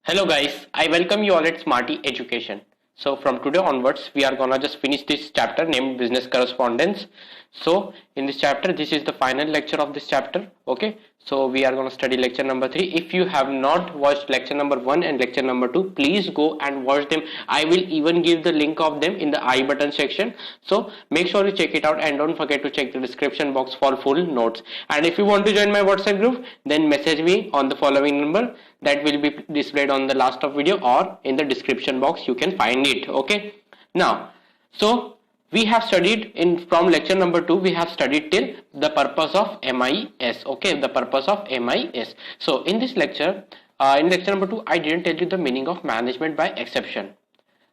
Hello guys, I welcome you all at Smarty Education. So from today onwards, we are gonna just finish this chapter named Business Correspondence. So in this chapter, this is the final lecture of this chapter. Okay, so we are gonna study lecture number 3. If you have not watched lecture number 1 and lecture number 2, please go and watch them. I will even give the link of them in the I button section. So make sure you check it out and don't forget to check the description box for full notes. And if you want to join my WhatsApp group, then message me on the following number that will be displayed on the last of video or in the description box. You can find it. Okay, now so we have studied in from lecture number 2, we have studied till the purpose of MIS. Okay, the purpose of MIS. So in this lecture, in lecture number 2, I didn't tell you the meaning of management by exception.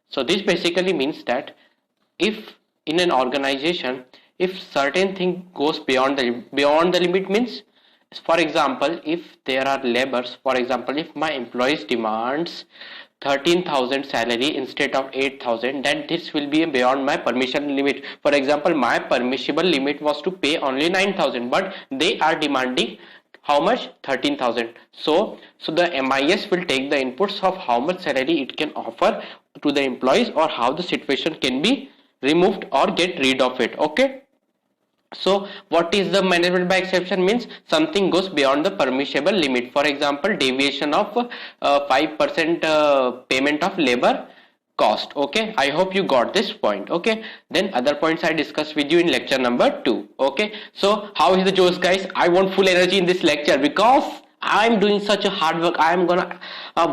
So this basically means that if in an organization, if certain thing goes beyond the limit, means for example, if there are labors, for example, if my employees demands 13,000 salary instead of 8,000, then this will be beyond my permission limit. For example, my permissible limit was to pay only 9,000, but they are demanding how much? 13,000. So the MIS will take the inputs of how much salary it can offer to the employees or how the situation can be removed or get rid of it. Okay, so what is the management by exception? Means something goes beyond the permissible limit. For example, deviation of 5% payment of labor cost. Okay, I hope you got this point. Okay, then other points I discussed with you in lecture number 2. Okay, so how is the Joes, guys? I want full energy in this lecture because I'm doing such a hard work. I'm gonna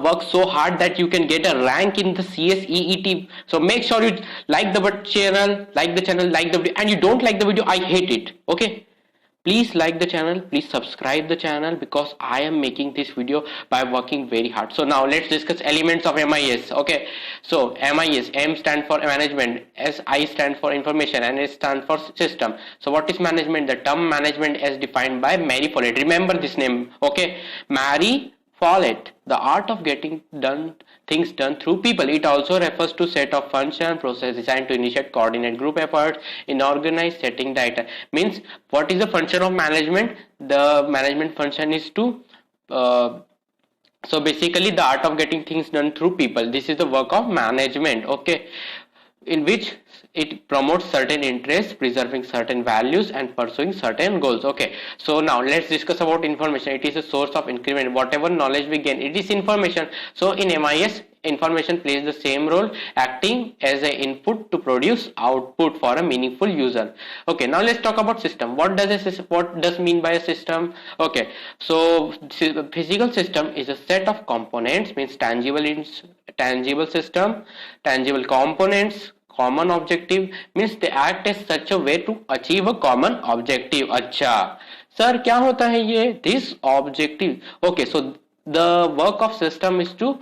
work so hard that you can get a rank in the CSEET. So make sure you like the channel, like the video, and you don't like the video, I hate it. Okay, please like the channel, please subscribe the channel, because I am making this video by working very hard. So now let's discuss elements of MIS. Okay, so MIS, M stand for management, S I stand for information, and S stand for system. So what is management? The term management as defined by Mary Follett. Remember this name. Okay, Mary Follett, the art of getting things done through people. It also refers to set of functions and process designed to initiate, coordinate group efforts in organized setting data. Means what is the function of management? The management function is to so basically the art of getting things done through people. This is the work of management. Okay, in which it promotes certain interests, preserving certain values, and pursuing certain goals. Okay, so now let's discuss about information. It is a source of increment. Whatever knowledge we gain, it is information. So in MIS, information plays the same role, acting as an input to produce output for a meaningful user. Okay, now let's talk about system. What does mean by a system? Okay, so physical system is a set of components, means tangible system, tangible components, common objective, means they act as such a way to achieve a common objective. अच्छा sir क्या होता है ये? This objective. Okay, so the work of system is to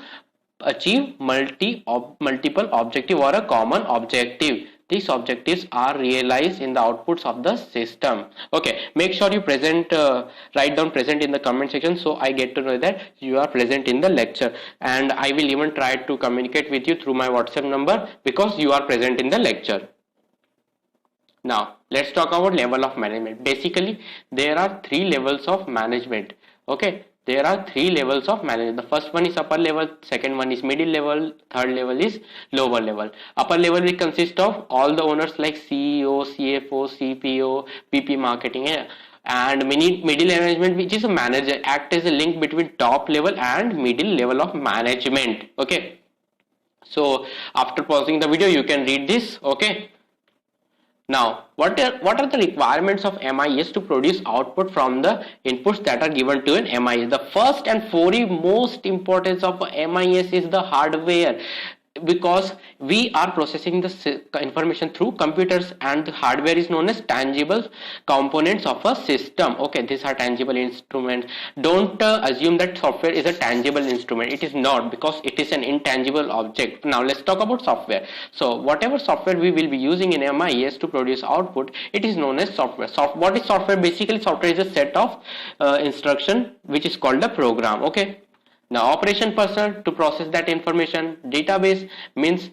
achieve multiple objective or a common objective. These objectives are realized in the outputs of the system. Okay, make sure you write down present in the comment section, so I get to know that you are present in the lecture, and I will even try to communicate with you through my WhatsApp number because you are present in the lecture. Now let's talk about level of management. Basically there are 3 levels of management. Okay, there are 3 levels of management. The first one is upper level, second one is middle level, third level is lower level. Upper level will consist of all the owners like CEO, CFO, CPO, PP marketing, and middle management, which is a manager, act as a link between top level and middle level of management. Okay, so after pausing the video you can read this. Okay, now, what are the requirements of MIS to produce output from the inputs that are given to an MIS? The first and foremost importance of MIS is the hardware, because we are processing the information through computers, and the hardware is known as tangible components of a system. Okay, these are tangible instruments. Don't assume that software is a tangible instrument. It is not, because it is an intangible object. Now let's talk about software. So whatever software we will be using in MIS to produce output, it is known as software. What is software? Basically software is a set of instruction which is called a program. Okay, now operation person to process that information, database means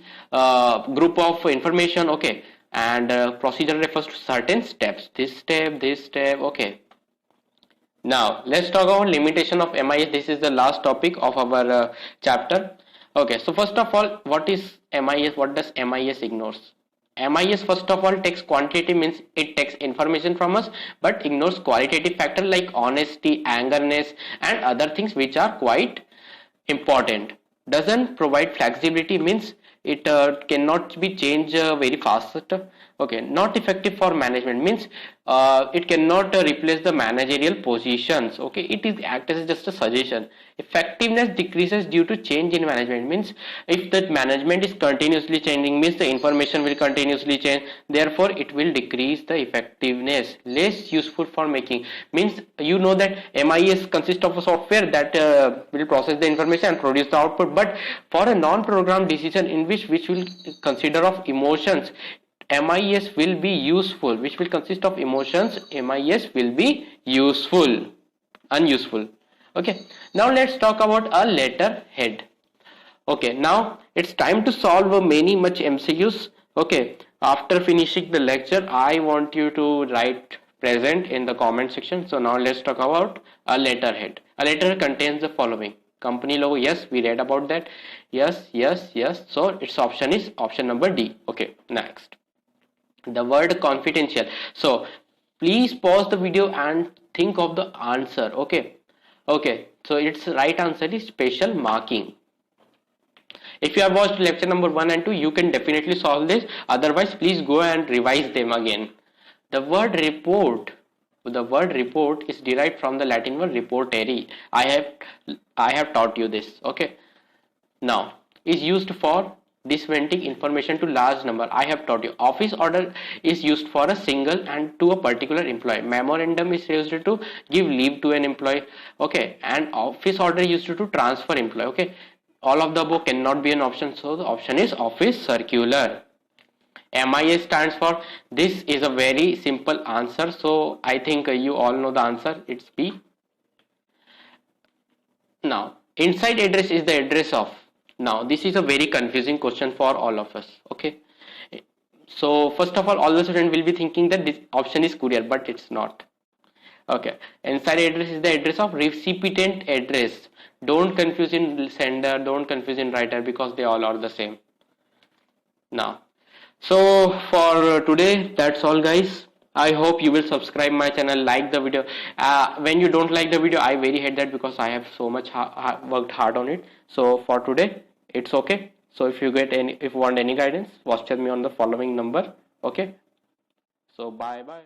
group of information. Okay, and procedure refers to certain steps, this step. Okay, Now let's talk about limitation of MIS. This is the last topic of our chapter. Okay, so first of all, what is MIS? What does MIS ignores? MIS first of all takes quantity, means it takes information from us but ignores qualitative factor like honesty, angerness and other things which are quite important. Doesn't provide flexibility, means it cannot be changed very fast. Okay, not effective for management, means it cannot replace the managerial positions. Okay, it is act as just a suggestion. Effectiveness decreases due to change in management, means if the management is continuously changing, means the information will continuously change, therefore it will decrease the effectiveness. Less useful for making, means you know that MIS consists of a software that will process the information and produce the output, but for a non-program decision in which will consider of emotions, MIS will be useful, which will consist of emotions. MIS will be useful, unuseful. Okay, now let's talk about a letter head. Okay, now it's time to solve many much MCQs. Okay, after finishing the lecture, I want you to write present in the comment section. So now let's talk about a letterhead. A letterhead contains the following: company logo. Yes, we read about that. Yes, yes, yes. So its option is option number D. Okay, next. The word confidential. So please pause the video and think of the answer. Okay, okay. So its right answer is special marking. If you have watched lecture number 1 and 2, you can definitely solve this. Otherwise, please go and revise them again. The word report. The word report is derived from the Latin word reportare. I have taught you this. Okay. Now is used for disseminating information to large number. I have taught you. Office order is used for a single and to a particular employee. Memorandum is used to give leave to an employee. Okay, and office order is used to transfer employee. Okay, all of the above cannot be an option, so the option is office circular. MIS stands for, this is a very simple answer, so I think you all know the answer. It's B. Now inside address is the address of. Now this is a very confusing question for all of us. Okay, so first of all the student will be thinking that this option is courier, but it's not. Okay, inside address is the address of. Recipient address, don't confuse in sender, don't confuse in writer, because they all are the same. Now, so for today that's all guys. I hope you will subscribe my channel, like the video. When you don't like the video, I very hate that, because I have so much worked hard on it. So for today it's okay. So if you want any guidance, WhatsApp me on the following number. Okay, so bye bye.